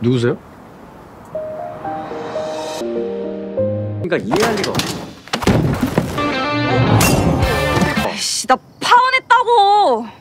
누구세요? 그러니까 이해할 리가 없어. 씨, 나 파혼했다고.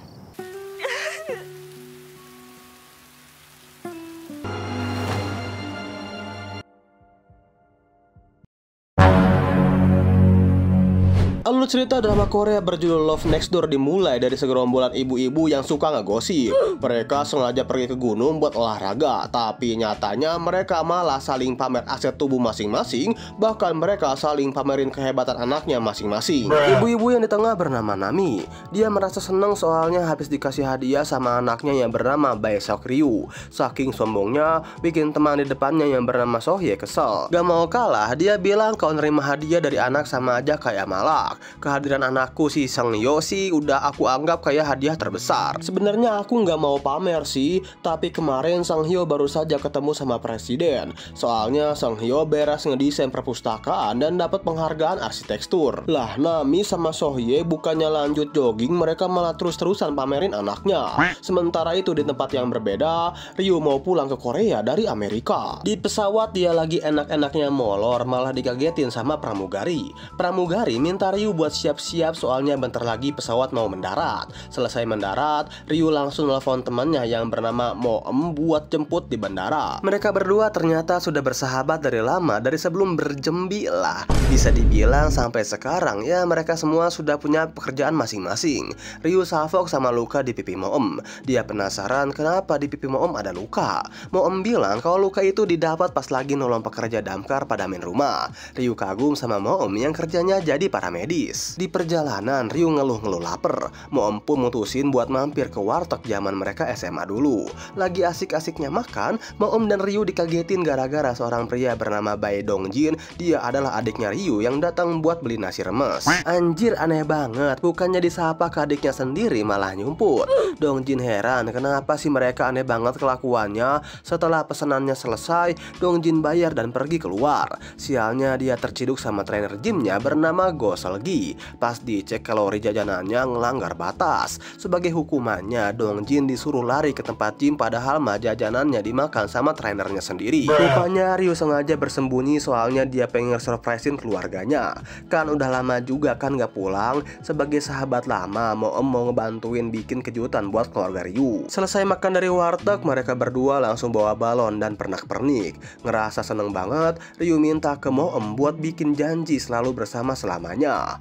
Alur cerita drama Korea berjudul Love Next Door dimulai dari segerombolan ibu-ibu yang suka ngegosip. Mereka sengaja pergi ke gunung buat olahraga, tapi nyatanya mereka malah saling pamer aset tubuh masing-masing. Bahkan mereka saling pamerin kehebatan anaknya masing-masing. Ibu-ibu yang di tengah bernama Nami. Dia merasa senang soalnya habis dikasih hadiah sama anaknya yang bernama Baesok Ryu. Saking sombongnya, bikin teman di depannya yang bernama Sohye kesel. Gak mau kalah, dia bilang kalau nerima hadiah dari anak sama aja kayak malak. Kehadiran anakku si Seonghyo sih udah aku anggap kayak hadiah terbesar. Sebenarnya aku nggak mau pamer sih, tapi kemarin Seonghyo baru saja ketemu sama presiden. Soalnya Seonghyo beres ngedesain perpustakaan dan dapat penghargaan arsitektur. Lah Nami sama Sohye bukannya lanjut jogging, mereka malah terus-terusan pamerin anaknya. Sementara itu di tempat yang berbeda, Ryu mau pulang ke Korea dari Amerika. Di pesawat dia lagi enak-enaknya molor, malah dikagetin sama pramugari. Pramugari minta Ryu buat siap-siap soalnya bentar lagi pesawat mau mendarat. Selesai mendarat, Ryu langsung telepon temannya yang bernama Moem buat jemput di bandara. Mereka berdua ternyata sudah bersahabat dari lama, dari sebelum berjembi lah. Bisa dibilang sampai sekarang ya mereka semua sudah punya pekerjaan masing-masing. Ryu salfok sama luka di pipi Moem. Dia penasaran kenapa di pipi Moem ada luka. Moem bilang kalau luka itu didapat pas lagi nolong pekerja damkar padamin rumah. Ryu kagum sama Moem yang kerjanya jadi paramedis. Di perjalanan Ryu ngeluh-ngeluh lapar. Moem pun mutusin buat mampir ke warteg zaman mereka SMA dulu. Lagi asik-asiknya makan, Moem dan Ryu dikagetin gara-gara seorang pria bernama Bae Dongjin. Dia adalah adiknya Ryu yang datang buat beli nasi remes. Anjir, aneh banget, bukannya disapa ke adiknya sendiri malah nyumput. Dongjin heran kenapa sih mereka aneh banget kelakuannya. Setelah pesanannya selesai, Dongjin bayar dan pergi keluar. Sialnya dia terciduk sama trainer gymnya bernama Go Selgi. Pas dicek kalori jajanannya ngelanggar batas. Sebagai hukumannya, Dongjin disuruh lari ke tempat gym padahal mah jajanannya dimakan sama trainernya sendiri. Rupanya Ryu sengaja bersembunyi soalnya dia pengen surprisein keluarganya. Kan udah lama juga kan gak pulang. Sebagai sahabat lama, Moem mau ngebantuin bikin kejutan buat keluarga Ryu. Selesai makan dari warteg, mereka berdua langsung bawa balon dan pernak-pernik. Ngerasa seneng banget, Ryu minta ke Moem buat bikin janji selalu bersama selamanya.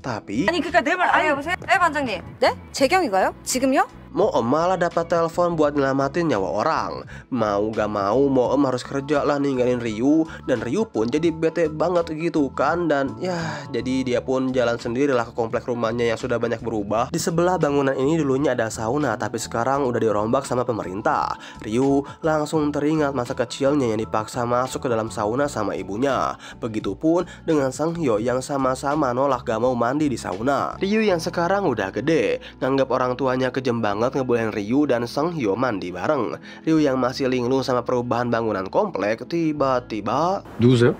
tapi 아니 그니까 내 말 여보세요? 네 반장님. 네? 재경이가요? 지금요? Moem malah dapat telepon buat nyelamatin nyawa orang. Mau gak mau Moem harus kerja lah ninggalin Ryu. Dan Ryu pun jadi bete banget gitu kan. Dan ya jadi dia pun jalan sendirilah ke komplek rumahnya yang sudah banyak berubah. Di sebelah bangunan ini dulunya ada sauna, tapi sekarang udah dirombak sama pemerintah. Ryu langsung teringat masa kecilnya yang dipaksa masuk ke dalam sauna sama ibunya. Begitupun dengan Seonghyo yang sama-sama nolak gak mau mandi di sauna. Ryu yang sekarang udah gede nganggap orang tuanya kejem banget ngebolehin Ryu dan Seonghyo mandi bareng. Ryu yang masih linglung sama perubahan bangunan komplek tiba-tiba 누구세요?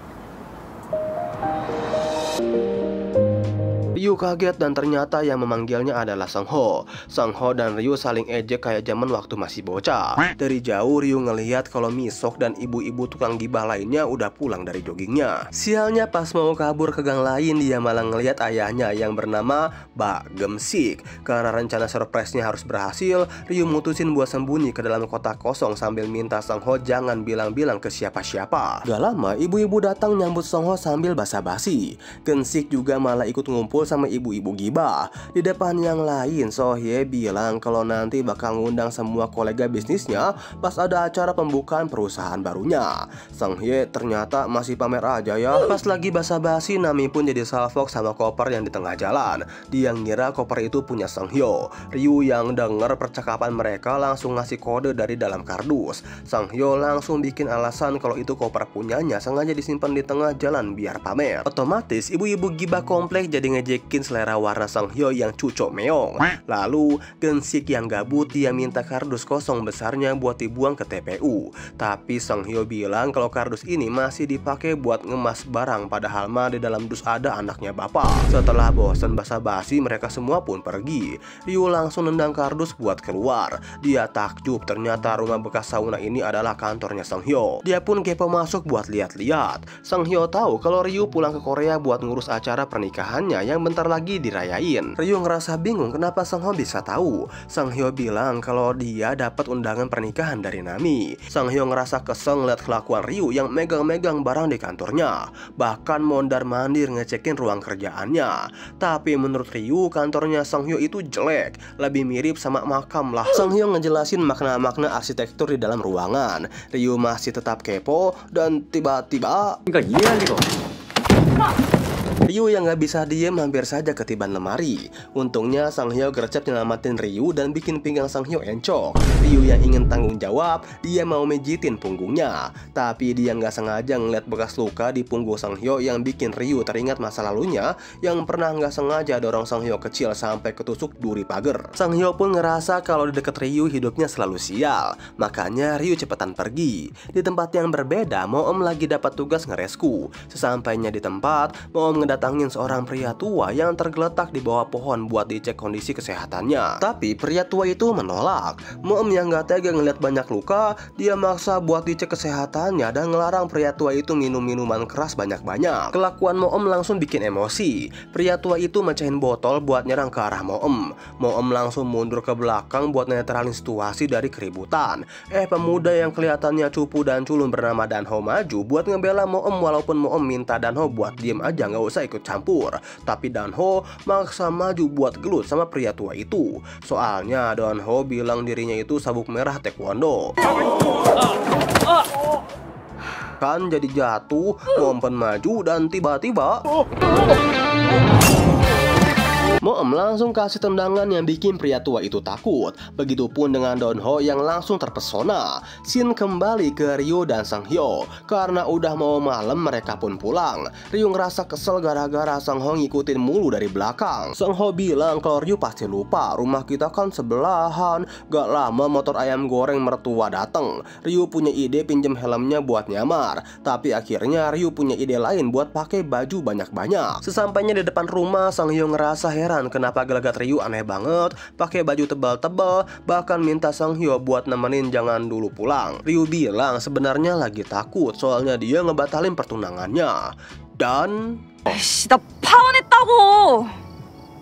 Ryu kaget dan ternyata yang memanggilnya adalah Seongho. Seongho dan Ryu saling ejek kayak zaman waktu masih bocah. Dari jauh Ryu ngelihat kalau Misok dan ibu-ibu tukang gibah lainnya udah pulang dari joggingnya. Sialnya pas mau kabur ke gang lain, dia malah ngelihat ayahnya yang bernama Bak Gemsik. Karena rencana surprise-nya harus berhasil, Ryu mutusin buat sembunyi ke dalam kotak kosong sambil minta Seongho jangan bilang-bilang ke siapa-siapa. Gak lama ibu-ibu datang nyambut Seongho sambil basa-basi. Gensik juga malah ikut ngumpul sama ibu-ibu gibah. Di depan yang lain, Sohye bilang kalau nanti bakal ngundang semua kolega bisnisnya pas ada acara pembukaan perusahaan barunya. Seonghye ternyata masih pamer aja ya. Pas lagi basa-basi, Nami pun jadi salfok sama koper yang di tengah jalan. Dia ngira koper itu punya Seonghyo. Ryu yang denger percakapan mereka langsung ngasih kode dari dalam kardus. Seonghyo langsung bikin alasan kalau itu koper punyanya sengaja disimpan di tengah jalan biar pamer. Otomatis ibu-ibu gibah komplek jadi ngejek ngecekin selera warna Sang Hyo yang cucok meong. Lalu Gensik yang gabut dia minta kardus kosong besarnya buat dibuang ke TPU. Tapi Sang Hyo bilang kalau kardus ini masih dipakai buat ngemas barang, padahal mah di dalam dus ada anaknya bapak. Setelah bosan basa-basi mereka semua pun pergi. Ryu langsung nendang kardus buat keluar. Dia takjub ternyata rumah bekas sauna ini adalah kantornya Sang Hyo. Dia pun kepo masuk buat lihat-lihat. Sang Hyo tahu kalau Ryu pulang ke Korea buat ngurus acara pernikahannya yang bentar lagi dirayain. Ryu ngerasa bingung kenapa Sang Hyo bisa tahu. Sang Hyo bilang kalau dia dapat undangan pernikahan dari Nami. Sang Hyo ngerasa kesel ngeliat kelakuan Ryu yang megang-megang barang di kantornya, bahkan mondar-mandir ngecekin ruang kerjaannya. Tapi menurut Ryu kantornya Sang Hyo itu jelek, lebih mirip sama makam lah. Sang Hyo ngejelasin makna-makna arsitektur di dalam ruangan. Ryu masih tetap kepo dan tiba-tiba 그러니까 이해할 리가 없어. Ryu yang gak bisa diem hampir saja ketiban lemari. Untungnya Sang Hyo gercep nyelamatin Ryu dan bikin pinggang Sang Hyo encok. Ryu yang ingin tanggung jawab, dia mau mejitin punggungnya. Tapi dia gak sengaja ngeliat bekas luka di punggung Sang Hyo yang bikin Ryu teringat masa lalunya yang pernah gak sengaja dorong Sang Hyo kecil sampai ketusuk duri pagar. Sang Hyo pun ngerasa kalau di deket Ryu hidupnya selalu sial. Makanya Ryu cepetan pergi. Di tempat yang berbeda, Moem lagi dapat tugas ngeresku. Sesampainya di tempat, Moem ngedatangin seorang pria tua yang tergeletak di bawah pohon buat dicek kondisi kesehatannya. Tapi pria tua itu menolak. Moem yang gak tega ngeliat banyak luka, dia maksa buat dicek kesehatannya dan ngelarang pria tua itu minum minuman keras banyak-banyak. Kelakuan Moem langsung bikin emosi. Pria tua itu mecahin botol buat nyerang ke arah Moem. Moem langsung mundur ke belakang buat netralin situasi dari keributan. Pemuda yang kelihatannya cupu dan culun bernama Danho maju buat ngebela Moem, walaupun Moem minta Danho buat diem aja gak usah ikut campur. Tapi Danho maksa maju buat gelut sama pria tua itu. Soalnya Danho bilang dirinya itu sabuk merah taekwondo. Kan jadi jatuh, Moem maju dan tiba-tiba Moem langsung kasih tendangan yang bikin pria tua itu takut. Begitupun dengan Danho yang langsung terpesona. Scene kembali ke Ryu dan Sang Hyo. Karena udah mau malam mereka pun pulang. Ryu ngerasa kesel gara-gara Sang Hyo ngikutin mulu dari belakang. Sang Hyo bilang kalau Ryu pasti lupa rumah kita kan sebelahan. Gak lama motor ayam goreng mertua dateng. Ryu punya ide pinjem helmnya buat nyamar. Tapi akhirnya Ryu punya ide lain buat pakai baju banyak-banyak. Sesampainya di depan rumah, Sang Hyo ngerasa heran kenapa gelagat Ryu aneh banget, pakai baju tebal-tebal, bahkan minta Sang Hyo buat nemenin jangan dulu pulang. Ryu bilang sebenarnya lagi takut soalnya dia ngebatalin pertunangannya. Dan 아이씨, 나 파혼했다고!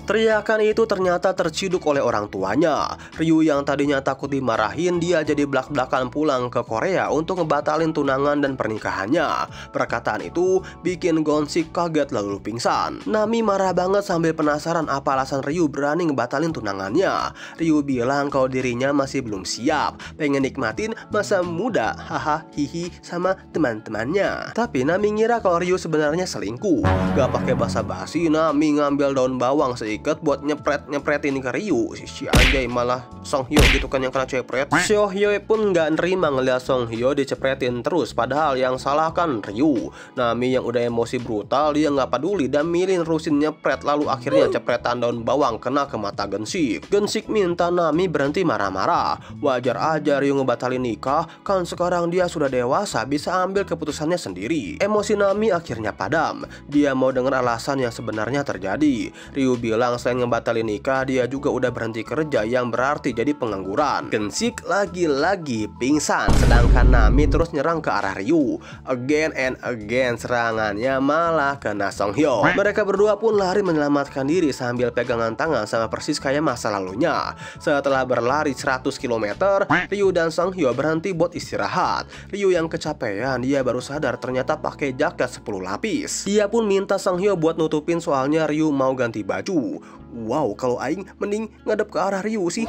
teriakan itu ternyata terciduk oleh orang tuanya. Ryu yang tadinya takut dimarahin, dia jadi belak-belakan pulang ke Korea untuk ngebatalin tunangan dan pernikahannya. Perkataan itu bikin Gonsik kaget lalu pingsan. Nami marah banget sambil penasaran apa alasan Ryu berani ngebatalin tunangannya. Ryu bilang kalau dirinya masih belum siap, pengen nikmatin masa muda, haha hihi sama teman-temannya. Tapi Nami ngira kalau Ryu sebenarnya selingkuh. Gak pakai basa-basi, Nami ngambil daun bawang ikat buat nyepret-nyepretin ke Ryu. Si anjay malah Song Hyo gitu kan yang kena cepret. Seo Hyo pun nggak nerima ngeliat Song Hyo dicepretin terus, padahal yang salah kan Ryu. Nami yang udah emosi brutal, dia nggak peduli dan milih nerusin nyepret, lalu akhirnya cepretan daun bawang kena ke mata Gensik. Gensik minta Nami berhenti marah-marah. Wajar aja Ryu ngebatalin nikah, kan sekarang dia sudah dewasa bisa ambil keputusannya sendiri. Emosi Nami akhirnya padam. Dia mau denger alasan yang sebenarnya terjadi. Ryu bilang selain ngebatalin nikah, dia juga udah berhenti kerja yang berarti jadi pengangguran. Gensik lagi-lagi pingsan, sedangkan Nami terus nyerang ke arah Ryu. Again and again serangannya malah kena Song Hyo. Mereka berdua pun lari menyelamatkan diri sambil pegangan tangan sama persis kayak masa lalunya. Setelah berlari 100 km, Ryu dan Song Hyo berhenti buat istirahat. Ryu yang kecapean, dia baru sadar ternyata pakai jaket 10 lapis. Dia pun minta Song Hyo buat nutupin soalnya Ryu mau ganti baju. Wow, kalau aing mending ngadep ke arah Ryu sih.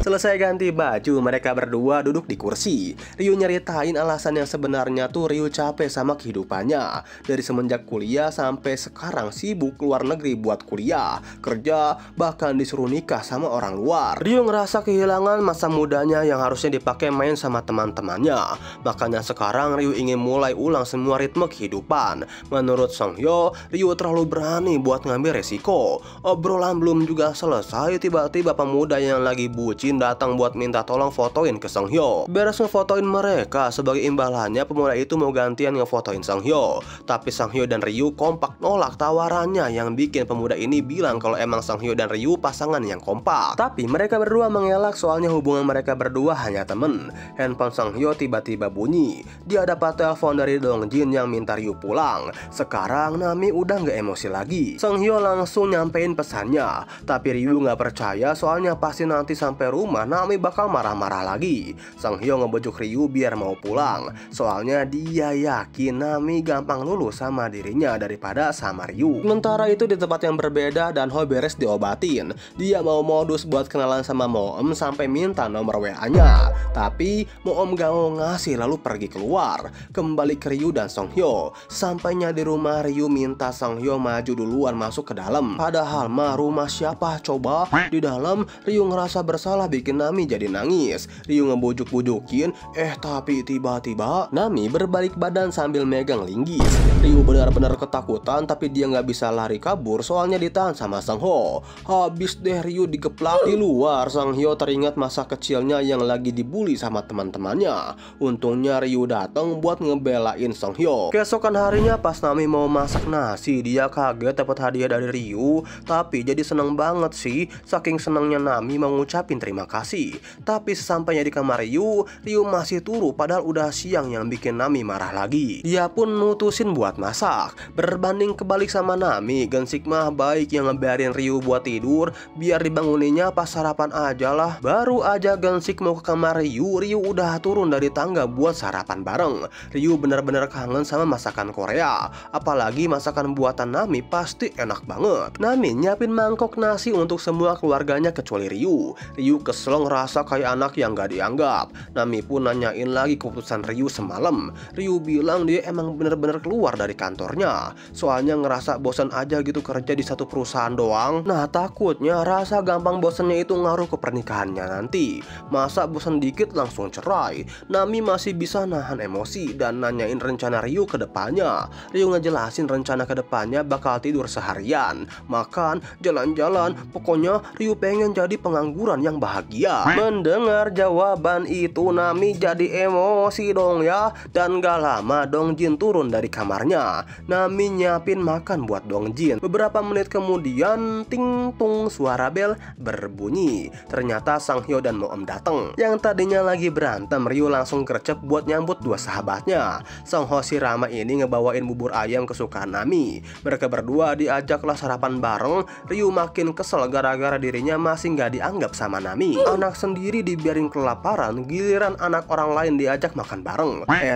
Selesai ganti baju, mereka berdua duduk di kursi. Ryu nyeritain alasan yang sebenarnya tuh Ryu capek sama kehidupannya. Dari semenjak kuliah sampai sekarang sibuk keluar negeri buat kuliah, kerja, bahkan disuruh nikah sama orang luar. Ryu ngerasa kehilangan masa mudanya yang harusnya dipakai main sama teman-temannya. Makanya sekarang Ryu ingin mulai ulang semua ritme kehidupan. Menurut Songhyo, Ryu terlalu berani buat ngambil resiko. Obrolan belum juga selesai, tiba-tiba pemuda yang lagi bucin datang buat minta tolong fotoin ke Songhyo. Beres ngefotoin mereka, sebagai imbalannya pemuda itu mau gantian ngefotoin Songhyo. Tapi Songhyo dan Ryu kompak nolak tawarannya, yang bikin pemuda ini bilang kalau emang Songhyo dan Ryu pasangan yang kompak. Tapi mereka berdua mengelak soalnya hubungan mereka berdua hanya temen. Handphone Songhyo tiba-tiba bunyi. Dia dapat telepon dari Dongjin yang minta Ryu pulang. Sekarang Nami udah nggak emosi lagi. Songhyo langsung nyampein pesannya. Tapi Ryu nggak percaya soalnya pasti nanti sampai rumah Nami bakal marah-marah lagi. Songhyo ngebujuk Ryu biar mau pulang. Soalnya dia yakin Nami gampang lulus sama dirinya daripada sama Ryu. Sementara itu di tempat yang berbeda, Danho beres diobatin. Dia mau modus buat kenalan sama Moem sampai minta nomor WA-nya. Tapi Moem gak mau ngasih lalu pergi keluar. Kembali ke Ryu dan Songhyo. Sampainya di rumah, Ryu minta Songhyo maju duluan masuk ke dalam. Padahal mah rumah siapa coba? Di dalam Ryu ngerasa bersalah bikin Nami jadi nangis. Ryu ngebujuk-bujukin, tapi tiba-tiba Nami berbalik badan sambil megang linggis. Ryu benar-benar ketakutan, tapi dia nggak bisa lari kabur soalnya ditahan sama Songhyo. Habis deh Ryu digeplak. Di luar, Songhyo teringat masa kecilnya yang lagi dibully sama teman-temannya. Untungnya Ryu datang buat ngebelain Songhyo. Keesokan harinya pas Nami mau masak nasi, dia kaget dapat hadiah dari Ryu. Tapi jadi seneng banget sih. Saking senengnya Nami mau ngucapin terima kasih. Tapi sesampainya di kamar Ryu masih turu padahal udah siang, yang bikin Nami marah lagi. Dia pun mutusin buat masak. Berbanding kebalik sama Nami, Gensik mah baik yang ngebiarin Ryu buat tidur, biar dibanguninnya pas sarapan aja lah. Baru aja Gensik mau ke kamar Ryu udah turun dari tangga buat sarapan bareng. Ryu bener-bener kangen sama masakan Korea. Apalagi masakan buatan Nami pasti enak banget. Nami nyiapin mangkok nasi untuk semua keluarganya kecuali Ryu. Ryu kesel ngerasa kayak anak yang gak dianggap. Nami pun nanyain lagi keputusan Ryu semalam. Ryu bilang dia emang bener-bener keluar dari kantornya. Soalnya ngerasa bosan aja gitu kerja di satu perusahaan doang. Nah takutnya rasa gampang bosannya itu ngaruh ke pernikahannya nanti. Masa bosan dikit langsung cerai. Nami masih bisa nahan emosi dan nanyain rencana Ryu ke depannya. Ryu ngejelasin rencana ke depannya bakal tidur seharian, makan, jalan-jalan. Pokoknya Ryu pengen jadi pengangguran yang bahagia. Mendengar jawaban itu Nami jadi emosi dong ya. Dan gak lama Dongjin turun dari kamarnya. Nami nyiapin makan buat Dongjin. Beberapa menit kemudian ting tung suara bel berbunyi. Ternyata Songhyo dan Moem datang. Yang tadinya lagi berantem, Ryu langsung gercep buat nyambut dua sahabatnya. Songhyo si Rama ini ngebawain bubur ayam kesukaan Nami. Mereka berdua diajaklah sarapan bareng. Ryu makin kesel gara-gara dirinya masih nggak dianggap sama Nami. Anak sendiri dibiarin kelaparan, giliran anak orang lain diajak makan bareng.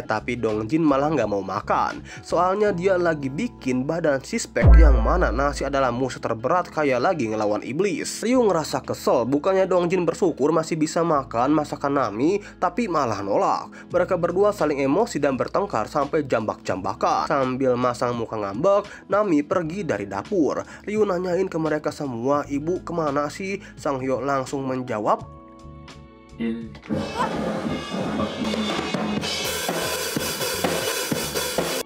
Tapi Dongjin malah nggak mau makan. Soalnya dia lagi bikin badan sispek, yang mana nasi adalah musuh terberat kayak lagi ngelawan iblis. Ryu ngerasa kesel, bukannya Dongjin bersyukur masih bisa makan masakan Nami, tapi malah nolak. Mereka berdua saling emosi dan bertengkar sampai jambak-jambakan. Sambil masang muka ngambek, Nami pergi dari dapur. Ryu nanyain ke mereka semua, "Ibu kemana sih?" Songhyo langsung menjawab,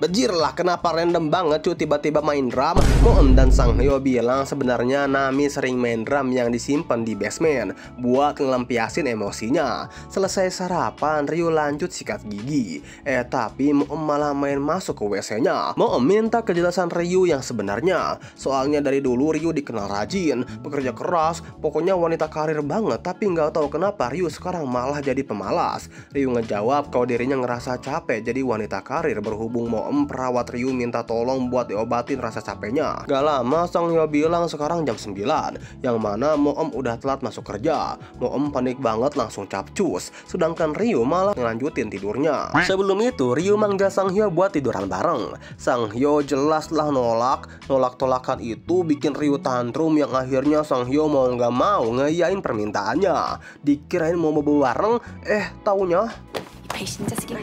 "Bejir lah, kenapa random banget cuy tiba-tiba main drum?" Moem dan Songhyo bilang sebenarnya Nami sering main drum yang disimpan di basement buat ngelampiasin emosinya. Selesai sarapan, Ryu lanjut sikat gigi. Tapi Moem malah main masuk ke WC-nya. Moem minta kejelasan Ryu yang sebenarnya. Soalnya dari dulu Ryu dikenal rajin, bekerja keras, pokoknya wanita karir banget. Tapi nggak tahu kenapa Ryu sekarang malah jadi pemalas. Ryu ngejawab kalau dirinya ngerasa capek jadi wanita karir berhubung Moem Moem perawat Ryu minta tolong buat diobatin rasa capeknya. Gak lama Sang Hyo bilang sekarang jam 9, yang mana Moem udah telat masuk kerja. Moem panik banget langsung capcus, sedangkan Ryu malah ngelanjutin tidurnya. Sebelum itu Ryu manggil Sang Hyo buat tiduran bareng. Sang Hyo jelaslah nolak-tolakan itu bikin Ryu tantrum yang akhirnya Sang Hyo mau nggak mau ngeyain permintaannya. Dikirain mau bareng, taunya 배신자 새끼.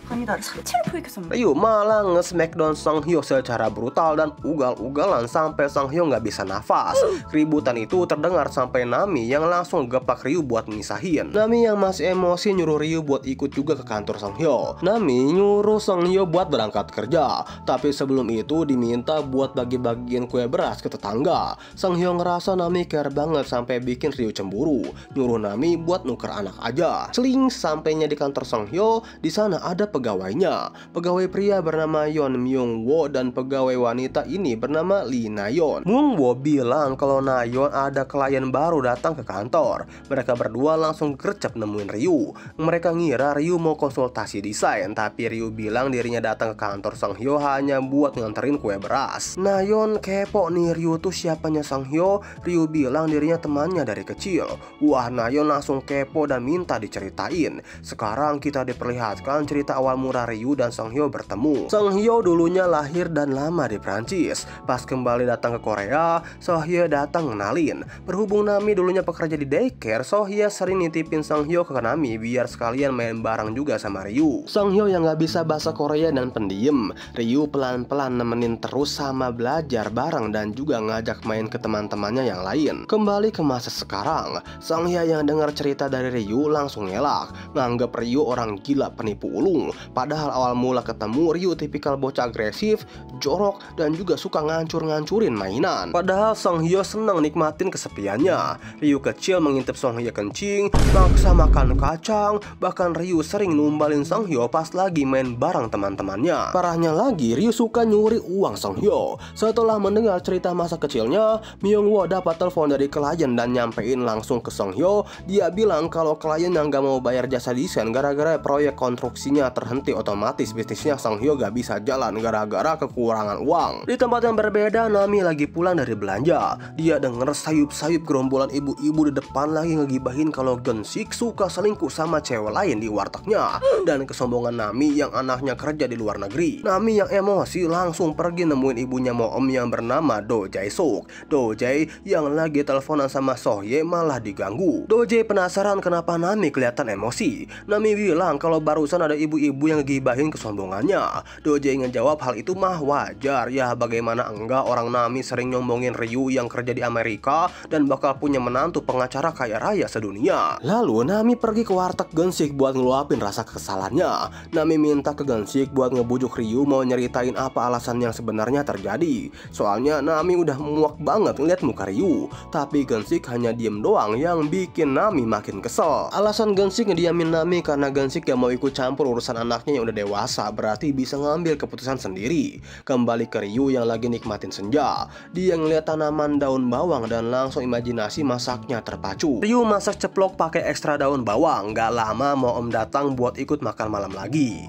아니 나를 상체를 포획했었는데. Ryu malah nge-smackdown Sang Hyo secara brutal dan ugal-ugalan sampai Sang Hyo nggak bisa nafas. Keributan itu terdengar sampai Nami yang langsung gepak Ryu buat misahin. Nami yang masih emosi nyuruh Ryu buat ikut juga ke kantor Sang Hyo. Nami nyuruh Sang Hyo buat berangkat kerja, tapi sebelum itu diminta buat bagi-bagiin kue beras ke tetangga. Sang Hyo ngerasa Nami care banget sampai bikin Ryu cemburu, nyuruh Nami buat nuker anak aja. Seling sampainya di kantor Sang Hyo, di sana ada pegawainya. Pegawai pria bernama Yeon Myung Wo dan pegawai wanita ini bernama Lee Na-yeon. Myung Wo bilang kalau Na-yeon ada klien baru datang ke kantor. Mereka berdua langsung gercep nemuin Ryu. Mereka ngira Ryu mau konsultasi desain, tapi Ryu bilang dirinya datang ke kantor Sang Hyo hanya buat nganterin kue beras. Na-yeon kepo nih, Ryu tuh siapanya Sang Hyo. Ryu bilang dirinya temannya dari kecil. Wah, Na-yeon langsung kepo dan minta diceritain. Sekarang kita diperlihatkan cerita awal mula Ryu dan Sang Hyo bertemu. Sang Hyo dulunya lahir dan lama di Prancis. Pas kembali datang ke Korea, Sohye datang ngenalin. Berhubung Nami dulunya pekerja di daycare, Sohye sering nitipin Sang Hyo ke Nami biar sekalian main bareng juga sama Ryu. Sang Hyo yang gak bisa bahasa Korea dan pendiam, Ryu pelan-pelan nemenin terus sama belajar bareng dan juga ngajak main ke teman-temannya yang lain. Kembali ke masa sekarang, Sang Hyo yang dengar cerita dari Ryu langsung ngelak, nganggep Ryu orang gila penipu ulung. Padahal awal mula ketemu Ryu tipikal bocah agresif, jorok, dan juga suka ngancur-ngancurin mainan. Padahal Sang Hyo senang nikmatin kesepiannya. Ryu kecil mengintip Sang Hyo kencing, maksa makan kacang, bahkan Ryu sering numbalin Sang Hyo pas lagi main bareng teman-temannya. Parahnya lagi, Ryu suka nyuri uang Sang Hyo. Setelah mendengar cerita masa kecilnya, Myung Wo dapat telepon dari klien dan nyampein langsung ke Sang Hyo. Dia bilang kalau klien yang gak mau bayar jasa desain gara-gara proyek konstruksinya terhenti, otomatis bisnisnya Sang Hyo gak bisa jalan gara-gara kekurangan uang. Di tempat yang berbeda, Nami lagi pulang dari belanja. Dia denger sayup-sayup gerombolan ibu-ibu di depan lagi ngegibahin kalau Geun-sik suka selingkuh sama cewek lain di wartegnya, dan kesombongan Nami yang anaknya kerja di luar negeri. Nami yang emosi langsung pergi nemuin ibunya Moem yang bernama Do Jae-suk. Do Jae yang lagi teleponan sama Sohye malah diganggu. Do Jae penasaran kenapa Nami kelihatan emosi. Nami bilang kalau barusan ada ibu-ibu yang ngegibahin kesombongannya. Do Jae ngejawab hal itu mah wajar ya, bagaimana enggak, orang Nami sering nyombongin Ryu yang kerja di Amerika dan bakal punya menantu pengacara kaya raya sedunia. Lalu Nami pergi ke warteg Geun-sik buat ngeluapin rasa kekesalannya. Nami minta ke Geun-sik buat ngebujuk Ryu mau nyeritain apa alasan yang sebenarnya terjadi. Soalnya Nami udah muak banget ngeliat muka Ryu, tapi Geun-sik hanya diem doang yang bikin Nami makin kesel. Alasan Geun-sik ngediamin Nami karena Geun-sik gak mau ikut campur urusan anaknya yang udah dewasa, berarti bisa ngambil keputusan sendiri. Kembali ke Ryu yang lagi nikmatin senja. Dia ngeliat tanaman daun bawang dan langsung imajinasi masaknya terpacu. Ryu masak ceplok pakai ekstra daun bawang. Gak lama Moem datang buat ikut makan malam lagi.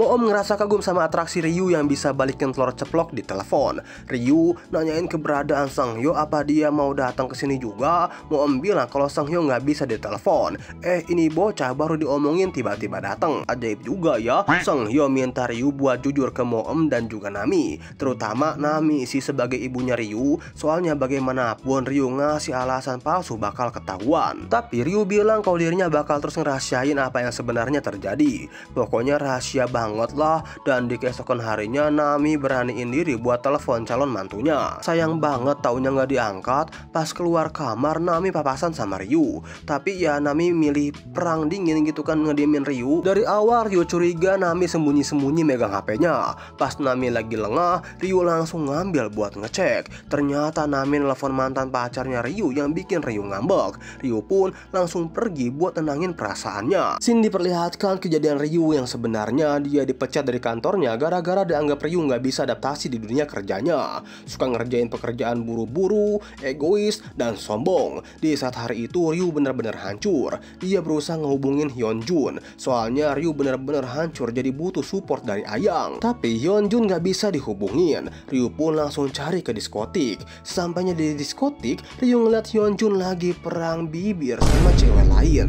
Moem ngerasa kagum sama atraksi Ryu yang bisa balikin telur ceplok di telepon. Ryu nanyain keberadaan Sang Hyo, apa dia mau datang ke sini juga. Moem bilang kalau Sang Hyo nggak bisa ditelepon. Ini bocah baru diomongin tiba-tiba datang. Ajaib juga ya. Sang Hyo minta Ryu buat jujur ke Moem dan juga Nami, terutama Nami sih sebagai ibunya Ryu. Soalnya bagaimanapun Ryu ngasih alasan palsu bakal ketahuan. Tapi Ryu bilang kalau dirinya bakal terus ngerahasiain apa yang sebenarnya terjadi. Pokoknya rahasia banget lah. Dan di keesokan harinya Nami beraniin diri buat telepon calon mantunya. Sayang banget taunya nggak diangkat. Pas keluar kamar Nami papasan sama Ryu. Tapi ya Nami milih perang dingin gitu kan, ngediemin Ryu. Dari awal Ryu curiga Nami sembunyi-sembunyi megang HP-nya. Pas Nami lagi lengah, Ryu langsung ngambil buat ngecek. Ternyata Nami nelfon mantan pacarnya Ryu yang bikin Ryu ngambek. Ryu pun langsung pergi buat tenangin perasaannya. Scene diperlihatkan kejadian Ryu yang sebenarnya dia dipecat dari kantornya gara-gara dianggap Ryu nggak bisa adaptasi di dunia kerjanya. Suka ngerjain pekerjaan buru-buru, egois, dan sombong. Di saat hari itu Ryu benar-benar hancur. Dia berusaha ngehubungin Hyunjun. Soalnya Ryu benar-benar hancur jadi butuh support dari Ayang. Tapi Hyunjun nggak bisa dihubungin. Ryu pun langsung cari ke diskotik. Sesampainya di diskotik, Ryu ngeliat Hyunjun lagi perang bibir sama cewek lain.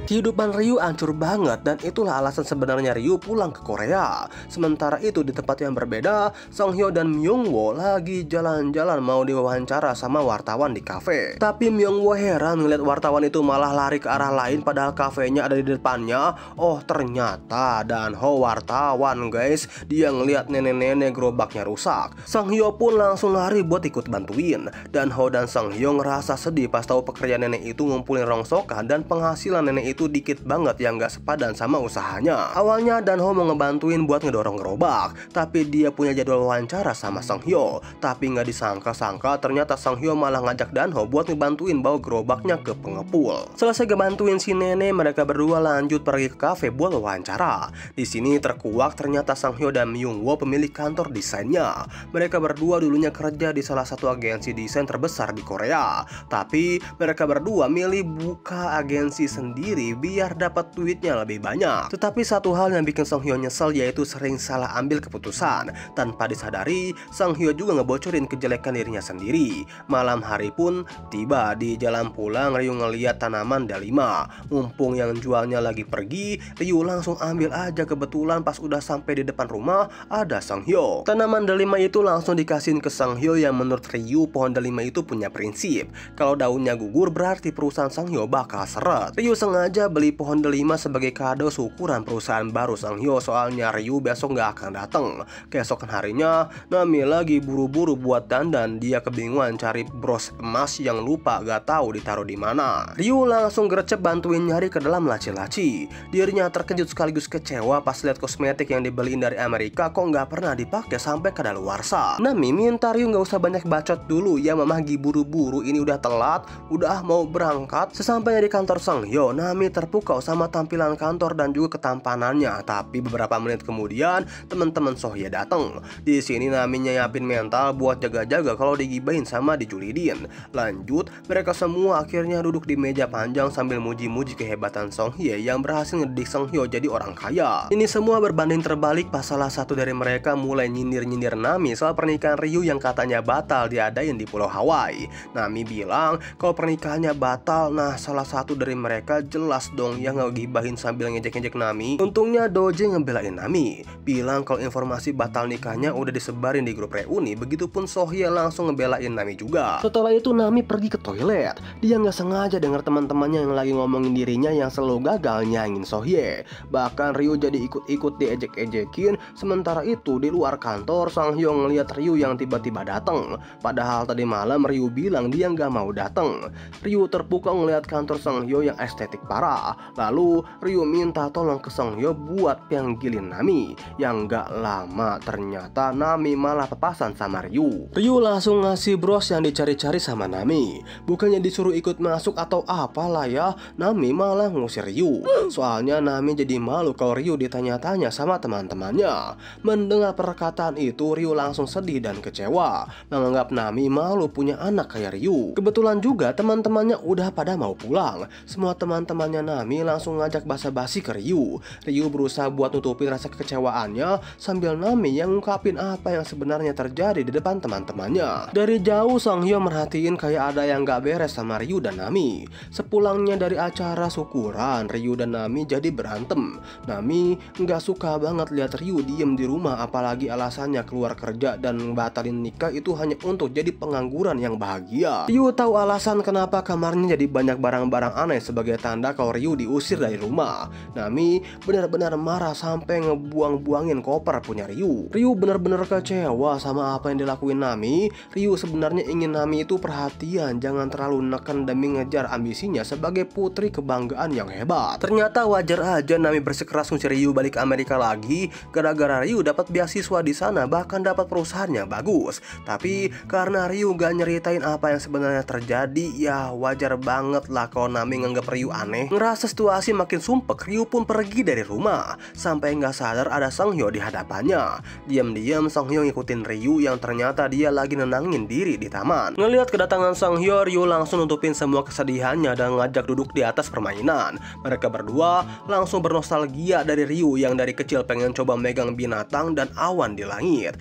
Kehidupan Ryu hancur banget dan itulah alasan sebenarnya Ryu pulang ke Korea. Sementara itu di tempat yang berbeda, Song Hyo dan Myung Woo lagi jalan-jalan mau diwawancara sama wartawan di kafe. Tapi Myung Woo heran ngeliat wartawan itu malah lari ke arah lain padahal kafenya ada di depannya. Oh ternyata Dan Ho wartawan guys, dia ngeliat nenek-nenek gerobaknya rusak. Song Hyo pun langsung lari buat ikut bantuin. Dan Ho dan Song Hyo ngerasa sedih pas tahu pekerjaan nenek itu ngumpulin rongsokan dan penghasilan nenek itu dikit banget yang gak sepadan sama usahanya. Awalnya Dan Ho mau ngebantuin buat ngedorong gerobak, tapi dia punya jadwal wawancara sama Song Hyo. Tapi gak disangka-sangka ternyata Song Hyo malah ngajak Dan Ho buat ngebantuin bawa gerobaknya ke pengepul. Selesai ngebantuin si nenek, mereka berdua lanjut pergi ke kafe buat wawancara. Di sini terkuak ternyata Song Hyo dan Myung Woo pemilik kantor desainnya. Mereka berdua dulunya kerja di salah satu agensi desain terbesar di Korea. Tapi mereka berdua milih buka agensi sendiri biar dapat duitnya lebih banyak. Tetapi satu hal yang bikin Song Hyo nyesel yaitu sering salah ambil keputusan. Tanpa disadari, Song Hyo juga ngebocorin kejelekan dirinya sendiri. Malam hari pun tiba. Di jalan pulang Ryu ngeliat tanaman delima. Mumpung yang jualnya lagi pergi, Ryu langsung ambil aja. Kebetulan pas udah sampai di depan rumah ada Song Hyo. Tanaman delima itu langsung dikasihin ke Song Hyo yang menurut Ryu pohon delima itu punya prinsip. Kalau daunnya gugur berarti perusahaan Song Hyo bakal seret. Ryu sengaja beli pohon delima sebagai kado syukuran perusahaan baru Song Hyo, soalnya Ryu besok nggak akan datang. Keesokan harinya, Nami lagi buru-buru buat dandan. Dia kebingungan cari bros emas yang lupa gak tahu ditaruh di mana. Ryu langsung gercep bantuin nyari ke dalam laci-laci. Dirinya terkejut sekaligus kecewa pas lihat kosmetik yang dibeliin dari Amerika kok nggak pernah dipakai sampai kadaluarsa. Nami minta Ryu nggak usah banyak bacot dulu ya, memang buru-buru ini udah telat, udah mau berangkat. Sesampainya di kantor Song Hyo, Nami terpukau sama tampilan kantor dan juga ketampanannya. Tapi beberapa menit kemudian teman-teman Sohye datang. Di sini Nami nyiapin mental buat jaga-jaga kalau digibahin sama dijulidin. Lanjut, mereka semua akhirnya duduk di meja panjang sambil muji-muji kehebatan Songhye yang berhasil ngedidik Song Hyo jadi orang kaya. Ini semua berbanding terbalik pas salah satu dari mereka mulai nyindir-nyindir Nami soal pernikahan Ryu yang katanya batal diadain di Pulau Hawaii. Nami bilang kalau pernikahannya batal. Nah, salah satu dari mereka jelas dong yang ngegibahin sambil ngejek-ngejek Nami. Untungnya Doje ngebelain Nami, bilang kalau informasi batal nikahnya udah disebarin di grup reuni. Begitupun Sohye langsung ngebelain Nami juga. Setelah itu Nami pergi ke toilet. Dia nggak sengaja dengar teman-temannya yang lagi ngomongin dirinya yang selalu gagal nyaingin Sohye. Bahkan Ryu jadi ikut-ikut diejek-ejekin. Sementara itu di luar kantor Sang Hyo ngeliat Ryu yang tiba-tiba datang. Padahal tadi malam Ryu bilang dia nggak mau datang. Ryu terpukau ngeliat kantor Sang Hyo yang estetik parah. Lalu Ryu minta tolong ke Song Hyo buat panggilin Nami. Yang gak lama ternyata Nami malah papasan sama Ryu. Ryu langsung ngasih bros yang dicari-cari sama Nami. Bukannya disuruh ikut masuk atau apalah ya, Nami malah ngusir Ryu. Soalnya Nami jadi malu kalau Ryu ditanya-tanya sama teman-temannya. Mendengar perkataan itu Ryu langsung sedih dan kecewa, menganggap Nami malu punya anak kayak Ryu. Kebetulan juga teman-temannya udah pada mau pulang. Semua teman-temannya Nami langsung ngajak basa-basi ke Ryu. Ryu berusaha buat nutupin rasa kekecewaannya sambil Nami yang ngungkapin apa yang sebenarnya terjadi di depan teman-temannya. Dari jauh Song Hyo merhatiin kayak ada yang gak beres sama Ryu dan Nami. Sepulangnya dari acara syukuran, Ryu dan Nami jadi berantem. Nami gak suka banget lihat Ryu diem di rumah, apalagi alasannya keluar kerja dan batalin nikah itu hanya untuk jadi pengangguran yang bahagia. Ryu tahu alasan kenapa kamarnya jadi banyak barang-barang aneh sebagai tanda kalau Ryu diusir dari rumah. Nami benar-benar marah sampai ngebuang-buangin koper punya Ryu. Ryu benar-benar kecewa sama apa yang dilakuin Nami. Ryu sebenarnya ingin Nami itu perhatian, jangan terlalu neken demi ngejar ambisinya sebagai putri kebanggaan yang hebat. Ternyata wajar aja Nami bersikeras ngusir Ryu balik ke Amerika lagi gara-gara Ryu dapat beasiswa di sana, bahkan dapat perusahaannya bagus. Tapi karena Ryu gak nyeritain apa yang sebenarnya terjadi, ya wajar banget lah kalau Nami nganggap Ryu aneh. Ngerasa situasi makin sumpek, Ryu pun pergi dari rumah. Sampai nggak sadar ada Sang-hyo di hadapannya. Diam-diam Sang-hyo ngikutin Ryu yang ternyata dia lagi nenangin diri di taman. Ngelihat kedatangan Sang-hyo, Ryu langsung nutupin semua kesedihannya dan ngajak duduk di atas permainan. Mereka berdua langsung bernostalgia dari Ryu yang dari kecil pengen coba megang binatang dan awan di langit.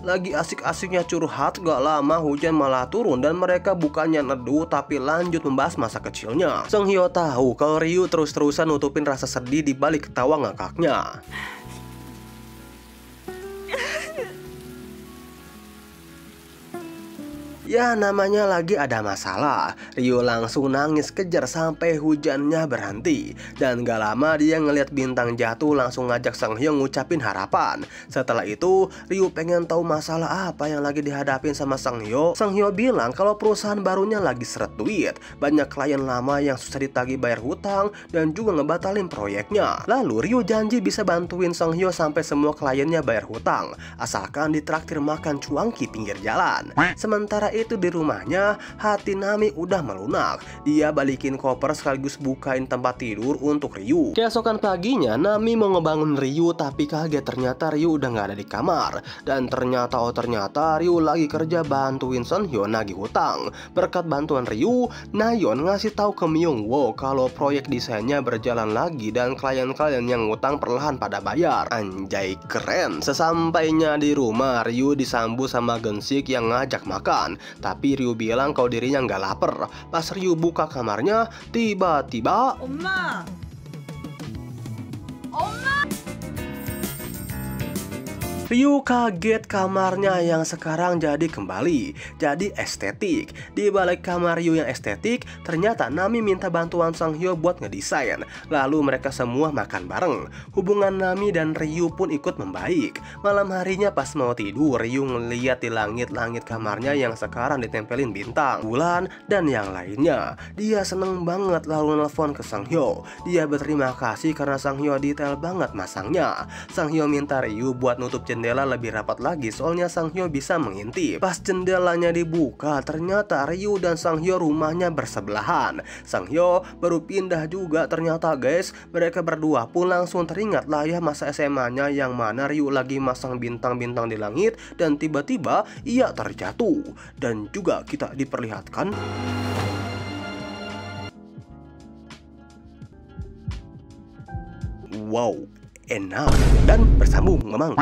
Lagi asik-asiknya curhat, gak lama hujan malah turun dan mereka bukannya neduh tapi lanjut membahas masa kecilnya. Sang-hyo tahu kalau Ryu terus-terusan nutupin rasa sedih di balik ketawa ngakaknya. Ya namanya lagi ada masalah. Ryu langsung nangis kejar sampai hujannya berhenti. Dan gak lama dia ngeliat bintang jatuh langsung ngajak Sang-hyo ngucapin harapan. Setelah itu Ryu pengen tahu masalah apa yang lagi dihadapin sama Sang-hyo. Sang-hyo bilang kalau perusahaan barunya lagi seret duit. Banyak klien lama yang susah ditagih bayar hutang dan juga ngebatalin proyeknya. Lalu Ryu janji bisa bantuin Sang-hyo sampai semua kliennya bayar hutang, asalkan ditraktir makan cuangki pinggir jalan. Sementara itu di rumahnya, hati Nami udah melunak. Dia balikin koper sekaligus bukain tempat tidur untuk Ryu. Keesokan paginya, Nami mau ngebangun Ryu tapi kaget ternyata Ryu udah nggak ada di kamar. Dan ternyata Ryu lagi kerja bantuin Sun-hyo nagih hutang. Berkat bantuan Ryu, Nayeon ngasih tahu ke Myung-woo kalau proyek desainnya berjalan lagi dan klien-klien yang ngutang perlahan pada bayar. Anjay keren. Sesampainya di rumah, Ryu disambut sama Gensik yang ngajak makan. Tapi Ryu bilang kalau dirinya nggak lapar. Pas Ryu buka kamarnya, tiba-tiba 엄마. Ryu kaget kamarnya yang sekarang jadi kembali jadi estetik. Di balik kamar Ryu yang estetik, ternyata Nami minta bantuan Sang-hyo buat ngedesain. Lalu mereka semua makan bareng. Hubungan Nami dan Ryu pun ikut membaik. Malam harinya pas mau tidur, Ryu ngeliat di langit-langit kamarnya yang sekarang ditempelin bintang, bulan, dan yang lainnya. Dia seneng banget lalu nelfon ke Sang-hyo. Dia berterima kasih karena Sang-hyo detail banget masangnya. Sang-hyo minta Ryu buat nutup jendela lebih rapat lagi soalnya Sang-hyo bisa mengintip. Pas jendelanya dibuka, ternyata Ryu dan Sang-hyo rumahnya bersebelahan. Sang-hyo baru pindah juga ternyata guys. Mereka berdua pun langsung teringat lah ya masa SMA-nya yang mana Ryu lagi masang bintang-bintang di langit dan tiba-tiba ia terjatuh. Dan juga kita diperlihatkan wow, enak dan bersambung memang.